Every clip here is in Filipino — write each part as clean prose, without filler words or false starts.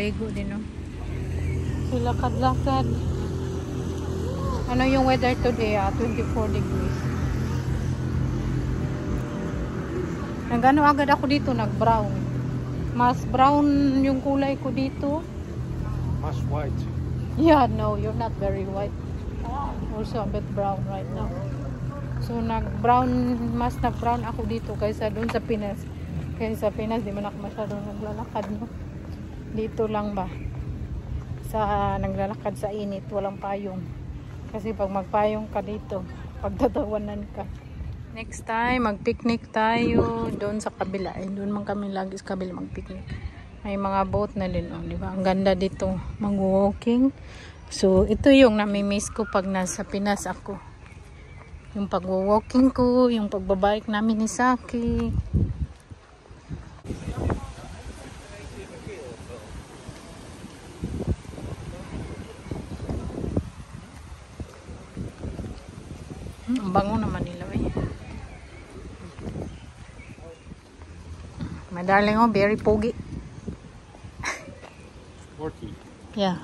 Nagpaligo din, no? So, lakad-lakad. Ano yung weather today? 24 degrees. Nagano agad ako dito, nag-brown. Mas brown yung kulay ko dito. Mas white. Yeah, no, you're not very white. Also a bit brown right now. So mas nag-brown ako dito kaysa doon sa Pinas. Kaysa sa Pinas, di man ako masyadong naglalakad, no? Dito lang ba? Naglalakad sa init, walang payong. Kasi pag magpayong ka dito, pagtatawanan ka. Next time, mag-picnic tayo doon sa kabila. Doon man kami lagi sa kabila mag-picnic. May mga boat na din, oh, di ba? Ang ganda dito, mag-walking. So, ito yung nami-miss ko pag nasa Pinas ako. Yung pag-walking ko, yung pagbabike namin ni Saki. Ang bango naman nila, eh. My darling, oh, very pogi. 40. Yeah.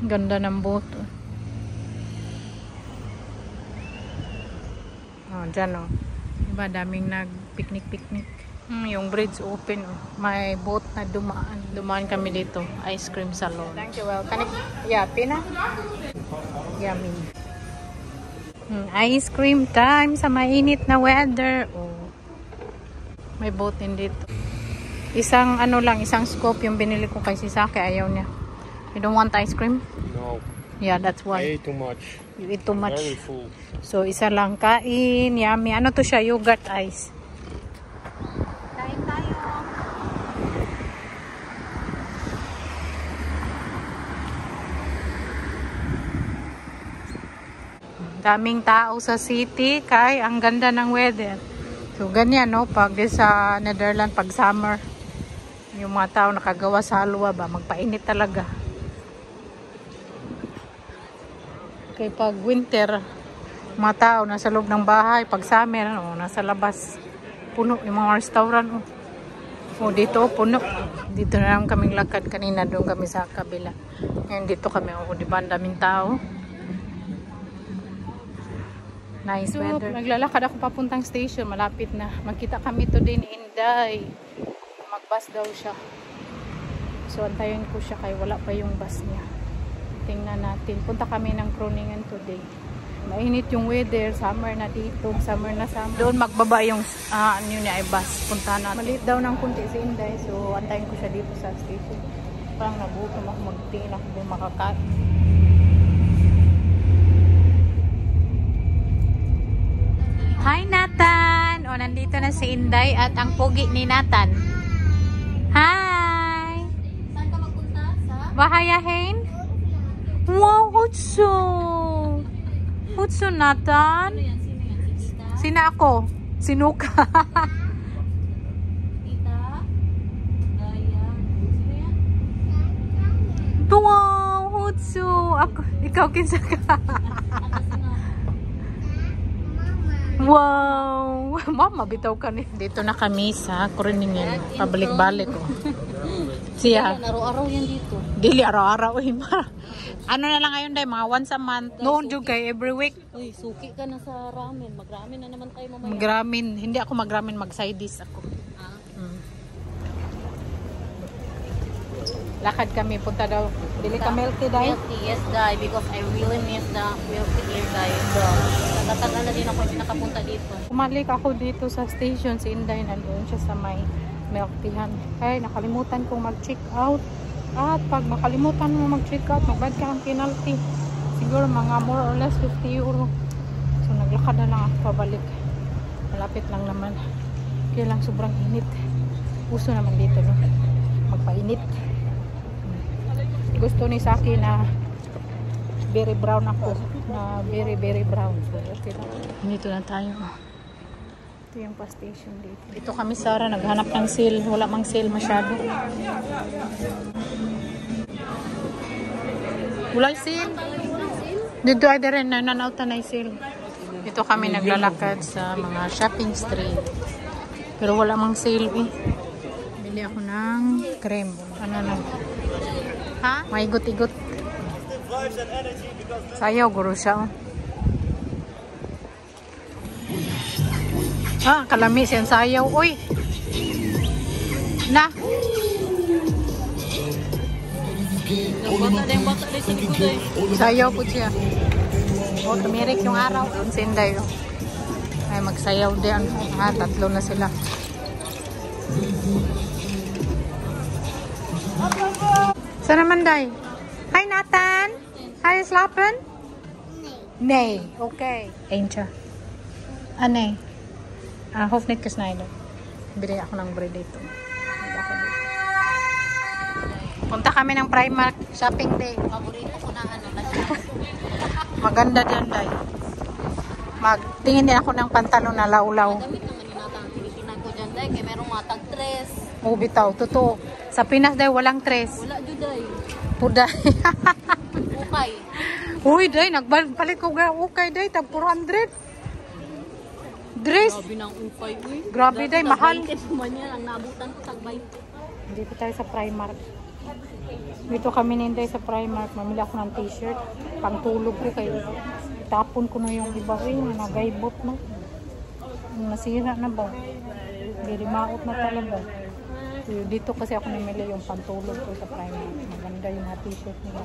Ganda ng boat. Oh, dyan, oh. Diba, daming nag-picnic. Yung bridge open, oh. May boat na dumaan kami dito. Ice cream salon. Thank you. Well, yeah, pina? Yummy. Ice cream time sa mainit na weather. Oh. May boat din dito. Isang scoop yung binili ko kay si Saki. Ayaw niya. You don't want ice cream? No. Yeah, that's why. I ate too much. You eat too much. Very full. So, isa lang kain. Yummy. Ano to siya? Yogurt ice. Kain tayo. Daming tao sa city. Kay ang ganda ng weather. So, ganyan, no? Pag sa Netherlands, pag summer, yung mga tao nakagawa sa halwa ba? Magpainit talaga. Kaya pag winter, mga tao nasa loob ng bahay. Pag summer, nasa labas. Puno yung mga restaurant. Dito, puno. Dito na lang kaming lakad. Kanina doon kami sa kabila. Ngayon dito kami. Diba, ang daming tao. Nice weather. Naglalakad ako papuntang station. Malapit na. Magkita kami today ni Inday. Mag-bus daw siya. So, antayin ko siya kaya wala pa yung bus niya. Tingnan natin. Punta kami ng Groningen today. Mainit yung weather. Summer na dito. Summer. Doon magbaba yung niya ay bus. Punta natin. Malit daw ng kunti si Inday. So, antayin ko siya dito sa station. Parang nagutom ako. Magtingin ako doon makakain. Hi, Nathan! Nandito na si Inday at ang pogi ni Nathan. Hi! Saan ka magpunta? Sa? Bahayahin? Wow, Hutso! Hutso, Nathan? Sino yan? Tita? Sina ako? Sinuka. Tita? Gaya? Sino yan? Wow, Hutso! Ikaw kinsa ka? Wow! Mama, bitaw ka ni. Dito na kami sa Groningen. Pabalik-balik, oh. Siya. Araw-araw yan dito. Dili, araw-araw. Ano na lang ngayon, Day? Mga once a month. Noon, jud kay every week. Uy, suki ka na sa ramen. Mag-ramen na naman tayo mamaya. Mag-ramen. Hindi ako mag-ramen, mag-side dish ako. Lakad kami, punta daw. Bili ka milk tea, Day? Milk tea, yes, Day. Because I really miss the milk tea here, Day. Natatagal na din ako hindi nakapunta dito. Kumalik ako dito sa station. Si Inday nandoon siya sa may milk teahan. Kaya nakalimutan kong mag-check out. At pag makalimutan mo mag-check out, magbayad ka ng penalty. Siguro mga more or less 50 euro. So naglakad na lang ako pabalik. Malapit lang naman. Kaya lang sobrang init. Uso naman dito, no? Magpainit. Gusto ni Saki na very brown ako. Na very brown. So, okay lang. Dito na tayo. Ito yung bus station dito. Dito kami, Sarah, naghanap ng sale. Wala mang sale masyado. Wala sale? Dito ay rin na nanautan na sale. Dito kami naglalakad sa mga shopping street. Pero wala mang sale eh. Bili ako ng cream. Ano na? Ha? May igot-igot. Sayaw, guro siya. Ah, kalami siyang sayaw. Uy! Na! Sayaw po siya. O, tumirik yung araw. Ang sinday. Ay, magsayaw din. Ha, tatlo na sila. Saan naman, Day? Hi, Nathan! Hi, slapen? Nee. Okay. Eentje. Ah, nee. Hoeft niet gesneden. Bili ako ng bread dito. Punta kami ng Primark shopping day. Paborito ko na ano na siya. Maganda din, Day. Magtingin din ako ng pantalon na laulaw. Gamit naman yung natang Pilipinan ko dyan, Day. Kaya merong matag tres. Oh, bitaw. Totoo. Sa Pinas, Day, walang tres. Wala dyan, Day. Puday. Okay. Uy, Day. Nagpalit ko ga. Okay, Day. Tag 400. Dress. Grabe ng upay, uy. Grabe, Day. Mahal. Man yan, ang nabutan ko tagbay. Dito tayo sa Primark. Dito kami ninday sa Primark. Mamili ako ng t-shirt. Pangtulog ko kayo. Tapon ko na yung iba. Uy, nagaybot na. Nasira na ba? Hindi maot na talaga. Dito kasi ako namili yung pantulog ko sa Primark. Maganda yung mga t-shirt nila.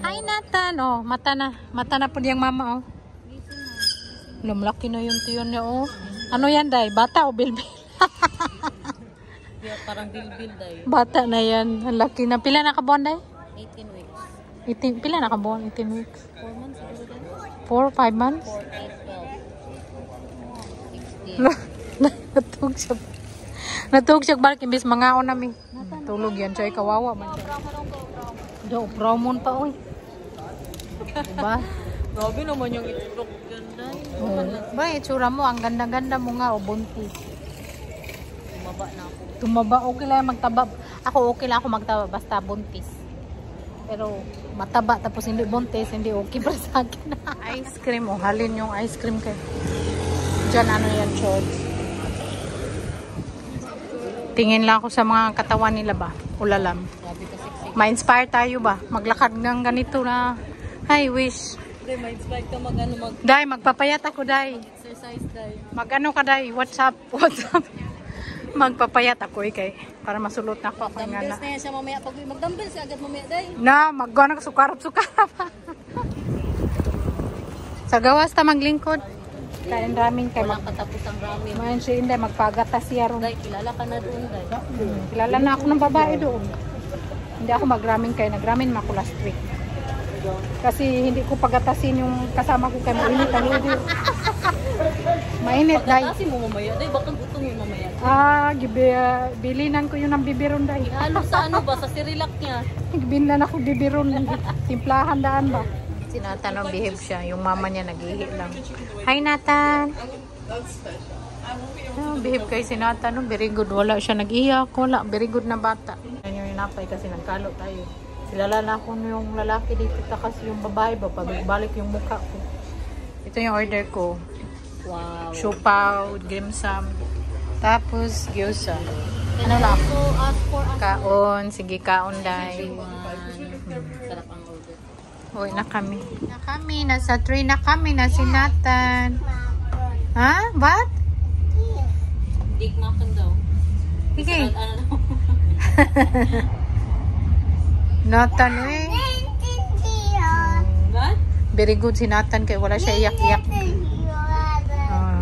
Hi, Nathan! Oh, mata na. Mata na po niyang mama, oh. Lumlaki na yung tiyon niya, oh. Ano yan, Day? Bata o bilbil? Parang bilbil, Day. Bata na yan. Ang laki na. Pila na kabuan, Day? 18 weeks. Pila na kabuan? 18 weeks. 4 months siguro, Day. 4, 5 months? 4, 8, 12. 16. Natug siya. Natug siya balik. Imbis mga namin. Tulog yan. Siya kawawa man siya. Do, promon pa, oy. Diba? Grabe naman yung itlog dyan, Day. Ba, itsura mo. Ang ganda-ganda mo nga. O, buntis. Tumaba na ako. Tumaba. Okay lang magtaba. Ako okay lang ako magtaba. Basta buntis. Pero mataba. Tapos hindi buntis. Hindi okay para sa akin. Ice cream. O, halin yung ice cream kayo. Diyan ano yan, shorts. Tingin lang ako sa mga katawan nila ba. Ulalam. Grabe ka sexy. Ma-inspire tayo ba? Maglakad ng ganito na. Hi, wish. Day, ma-inspire ka mag-ano Day, magpapayat ako, Day. exercise, Day. Mag-ano ka, Day? What's up? What's up? Magpapayat ako, kay para masulot na ako. Dumbbells na yan siya mamaya. Pag mag-dumbbells siya agad mamaya, Day. Na, mag-gana ka sukarap-sukarap. Sa gawas ta maglingkod. Kain ramen kay Walang katapusang ramen. Man siya hindi magpagata siya ron. Day, kilala ka na doon, Day. Kilala na ako ng babae doon. Hindi ako magramen kay nagramen ma ko last week. Kasi hindi ko pagatasin yung kasama ko kay mainit ang ulo. Mainit, Day. Pagkatasin mo mamaya, Day. Baka gutom yung mamaya. Bilinan ko yun ng bibiron, Day. Halo sa ano ba? Sa Sirilac niya. Bilan ako bibiron. Timplahan daan ba? Si Nathan ang behave siya. Yung mama niya nag-ihi lang. Hi, Nathan! Behave kayo si Nathan. No? Very good. Wala siya nag-iyak. Wala. Very good na bata. Yan yung inapay kasi nagkalo tayo. Kilala na ako yung lalaki dito. Kasi yung babae ba? Pagbalik yung mukha ko. Ito yung order ko. Wow. Siopaw, dimsum. Tapos, gyoza. Ano lang? So, ask for us. Kaon. Sige, kaon dahil. Sarap ang order. Uwi na kami. Nasa train na kami na si Nathan. Ha? What? Dick makan daw. Sige. Ano daw? Nathan eh. What? Very good si Nathan kaya wala siya iyak-iyak.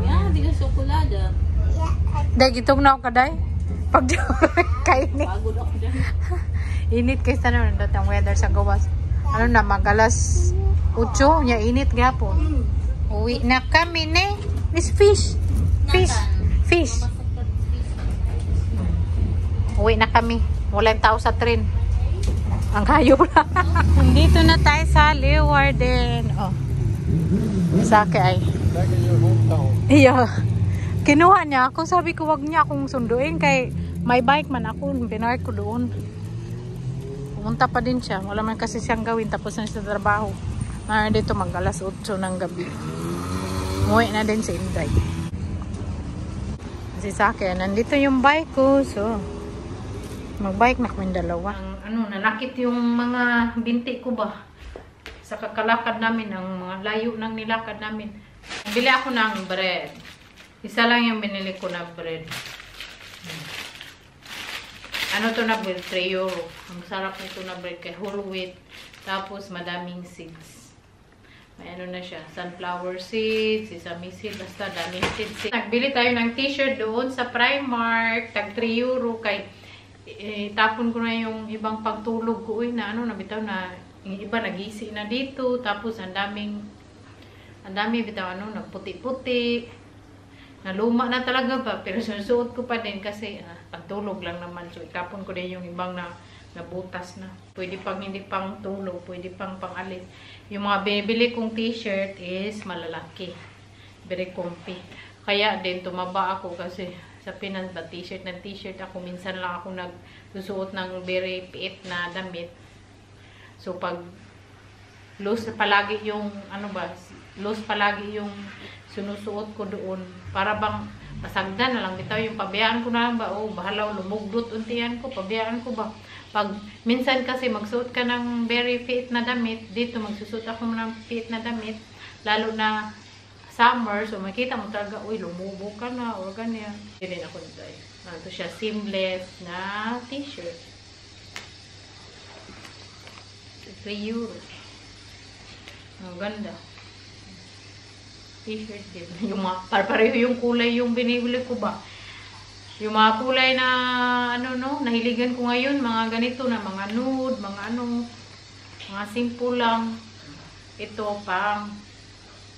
Yeah, di ka sokolada. Day, gitong na ako kaday. Pag kainit. Pagod ako dyan. Init kasi na ang weather sa gawas. Ano na, magalas 8, niya init gapon. Uwi na kami ne. Miss Fish. Fish. Uwi na kami. Walang tao sa train. Ang hayop lang. Dito na tayo sa Leeuwarden. Oh. Sake ay. Back in your hometown. Iya. Kinuha niya ako. Sabi ko wag niya akong sunduin kay may bike man ako. Pinark ko doon. Pumunta pa din siya. Wala man kasi siyang gawin. Tapos na siya sa trabaho. Dito mag alas 8 ng gabi. Umuwi na din si Inday. Kasi sa akin, nandito yung bike ko. So, mag-bike na kami dalawa. Nanakit yung mga binti ko ba? Sa kakalakad namin, ang mga layo ng nilakad namin. Bili ako ng bread. Isa lang yung binili ko na bread. Ano to na bread? 3 euro. Ang sarap nito na bread kay whole wheat. Tapos madaming seeds. May ano na siya, sunflower seeds, sesame seeds, basta daming seeds. Nagbili tayo ng t-shirt doon sa Primark, tag 3 euro. Kay tapon ko na yung ibang pagtulog ko. Uy, na nabitaw na yung iba nagisi na dito. Tapos ang dami bitaw nagputi-puti. Naluma na talaga ba, pero susuot ko pa din kasi pagtulog lang naman. So itapon ko din yung ibang nabutas na. Pwede pang hindi pang tulog, pwede pang pangalis. Yung mga binibili kong t-shirt is malalaki. Very comfy. Kaya din tumaba ako kasi sa Pinas ba t-shirt ng t-shirt ako. Minsan lang ako nagsusuot ng very piit na damit. So pag loose palagi yung loose palagi yung sinusuot ko doon. Para bang masagdan na lang bitaw yung pabayaan ko na lang ba. Oh, bahala lumugdot untian ko, pabayaan ko ba. Pag minsan kasi magsuot ka ng very fit na damit, dito magsusuot ako ng fit na damit, lalo na summer, so makita mo talaga, uy, lumubo ka na, o ganyan. Hindi ako nito eh. Ito siya, seamless na t-shirt. 3 euro. Ang ganda. T-shirt din. Yung mga, pareho yung kulay yung binibili ko ba. Yung mga kulay na, nahiligan ko ngayon, mga ganito na, mga nude, mga mga simple lang. Ito, pang,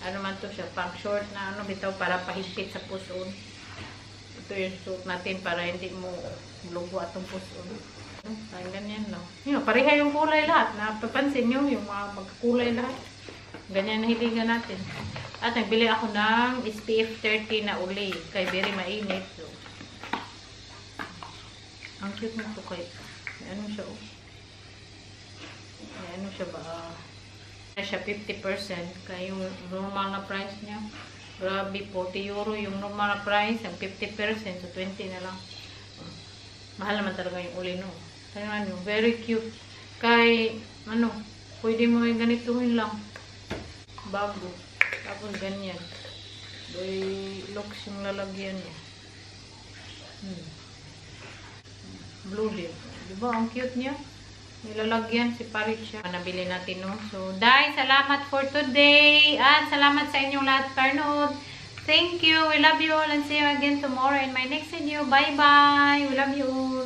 man to siya, pang short na, bitaw, para pahigpit sa puson. Ito yung suot natin para hindi mo lugo atong puson. Parang ganyan lang. Pareha yung kulay lahat. Napapansin nyo, yung mga magkulay lahat. Ganyan nahiligan natin. At nagbili ako ng SPF 30 na uli. Kay very mainit. So, ang cute nito kay. May ano siya, oh. May ano siya ba? Siya 50%. Kaya yung normal na price niya. Grabe, 40 euro yung normal na price. Ang 50%. So, 20 na lang. Mahal naman talaga yung uli, no? Kaya ano, very cute. Kay, pwede mo yung ganituhin lang. Bago. Tapos ganyan. Boy, looks yung lalagyan niya. Blue lip. Diba? Ang cute niya. Nilalagyan si Parit siya. Nabili natin, no? So, Day, salamat for today. At salamat sa inyong lahat panood. Thank you. We love you all and see you again tomorrow in my next video. Bye-bye. We love you all.